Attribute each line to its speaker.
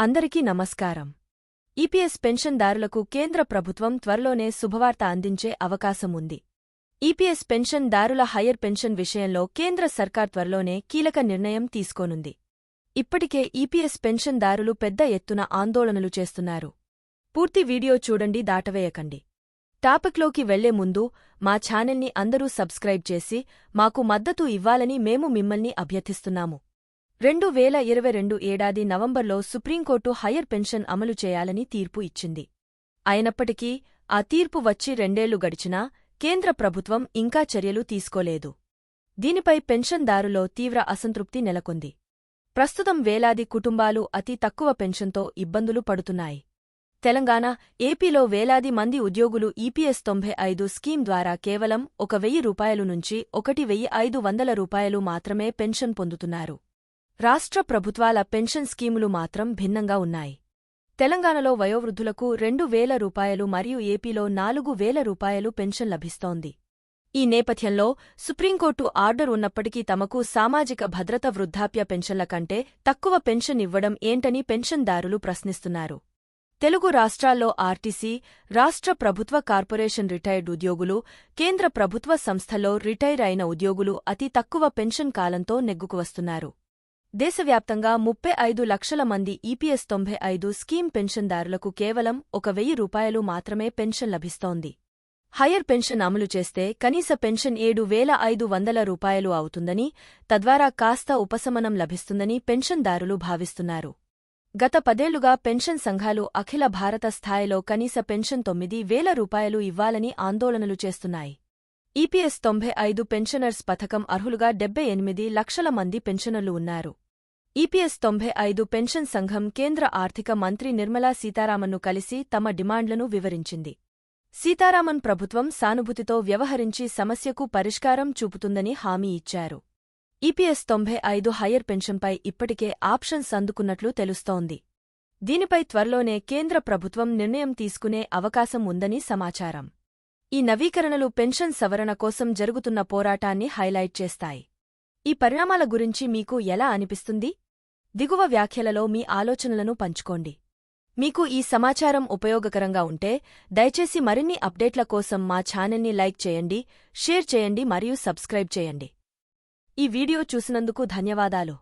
Speaker 1: అందరికీ నమస్కారం. ఈపీఎస్ పెన్షన్దారులకు కేంద్ర ప్రభుత్వం త్వరలోనే శుభవార్త అందించే అవకాశం ఉంది. ఈపీఎస్ పెన్షన్దారుల హయ్యర్ పెన్షన్ విషయంలో కేంద్ర సర్కార్ త్వరలోనే కీలక నిర్ణయం తీసుకోనుంది. ఇప్పటికే ఈపీఎస్ పెన్షన్దారులు పెద్ద ఎత్తున ఆందోళనలు చేస్తున్నారు. పూర్తి వీడియో చూడండి, దాటవేయకండి. టాపిక్లోకి వెళ్లే ముందు మా ఛానల్ని అందరూ సబ్స్క్రైబ్ చేసి మాకు మద్దతు ఇవ్వాలని మేము మిమ్మల్ని అభ్యర్థిస్తున్నాము. 2022 ఏడాది నవంబర్లో సుప్రీంకోర్టు హయ్యర్ పెన్షన్ అమలు చేయాలని తీర్పు ఇచ్చింది. అయినప్పటికీ ఆ తీర్పు వచ్చి 2 ఏళ్లు గడిచినా కేంద్ర ప్రభుత్వం ఇంకా చర్యలు తీసుకోలేదు. దీనిపై పెన్షన్దారులో తీవ్ర అసంతృప్తి నెలకొంది. ప్రస్తుతం వేలాది కుటుంబాలు అతి తక్కువ పెన్షన్తో ఇబ్బందులు పడుతున్నాయి. తెలంగాణ, ఏపీలో వేలాది మంది ఉద్యోగులు ఈపీఎస్ 95 స్కీమ్ ద్వారా కేవలం 1,000 రూపాయలు నుంచి 1,500 రూపాయలు మాత్రమే పెన్షన్ పొందుతున్నారు. రాష్ట్ర ప్రభుత్వాల పెన్షన్ స్కీములు మాత్రం భిన్నంగా ఉన్నాయి. తెలంగాణలో వయోవృద్ధులకు 2,000 రూపాయలు మరియు ఏపీలో 4,000 రూపాయలు పెన్షన్ లభిస్తోంది. ఈ నేపథ్యంలో సుప్రీంకోర్టు ఆర్డర్ ఉన్నప్పటికీ తమకు సామాజిక భద్రత వృద్ధాప్య పెన్షన్ల కంటే తక్కువ పెన్షన్ ఇవ్వడం ఏంటని పెన్షన్దారులు ప్రశ్నిస్తున్నారు. తెలుగు రాష్ట్రాల్లో ఆర్టీసీ, రాష్ట్ర ప్రభుత్వ కార్పొరేషన్ రిటైర్డ్ ఉద్యోగులు, కేంద్ర ప్రభుత్వ సంస్థల్లో రిటైర్ అయిన ఉద్యోగులు అతి తక్కువ పెన్షన్ కాలంతో నెగ్గుకువస్తున్నారు. దేశవ్యాప్తంగా 35 లక్షల మంది ఈపీఎస్ 95 స్కీమ్ పెన్షన్దారులకు కేవలం 1,000 రూపాయలు మాత్రమే పెన్షన్ లభిస్తోంది. హయ్యర్ పెన్షన్ అమలు చేస్తే కనీస పెన్షన్ 7,500 రూపాయలు అవుతుందని, తద్వారా కాస్త ఉపశమనం లభిస్తుందని పెన్షన్దారులు భావిస్తున్నారు. గత 10 ఏళ్లుగా పెన్షన్ సంఘాలు అఖిల భారత స్థాయిలో కనీస పెన్షన్ 9,000 రూపాయలు ఇవ్వాలని ఆందోళనలు చేస్తున్నాయి. ఈపీఎస్ 95 పెన్షనర్స్ పథకం అర్హులుగా 78 లక్షల మంది పెన్షనర్లు ఉన్నారు. ఈపీఎస్ 95 పెన్షన్ సంఘం కేంద్ర ఆర్థిక మంత్రి నిర్మలా సీతారామన్ను కలిసి తమ డిమాండ్లను వివరించింది. సీతారామన్ ప్రభుత్వం సానుభూతితో వ్యవహరించి సమస్యకు పరిష్కారం చూపుతుందని హామీ ఇచ్చారు. ఈపీఎస్ 95 హయ్యర్ పెన్షన్పై ఇప్పటికే ఆప్షన్స్ అందుకున్నట్లు తెలుస్తోంది. దీనిపై త్వరలోనే కేంద్ర ప్రభుత్వం నిర్ణయం తీసుకునే అవకాశం ఉందని సమాచారం. ఈ నవీకరణలు పెన్షన్ సవరణ కోసం జరుగుతున్న పోరాటాన్ని హైలైట్ చేస్తాయి. ఈ పరిణామాల గురించి మీకు ఎలా అనిపిస్తుంది? దిగువ వ్యాఖ్యలలో మీ ఆలోచనలను పంచుకోండి. మీకు ఈ సమాచారం ఉపయోగకరంగా ఉంటే దయచేసి మరిన్ని అప్డేట్ల కోసం మా ఛానల్ని లైక్ చేయండి, షేర్ చేయండి మరియు సబ్స్క్రైబ్ చేయండి. ఈ వీడియో చూసినందుకు ధన్యవాదాలు.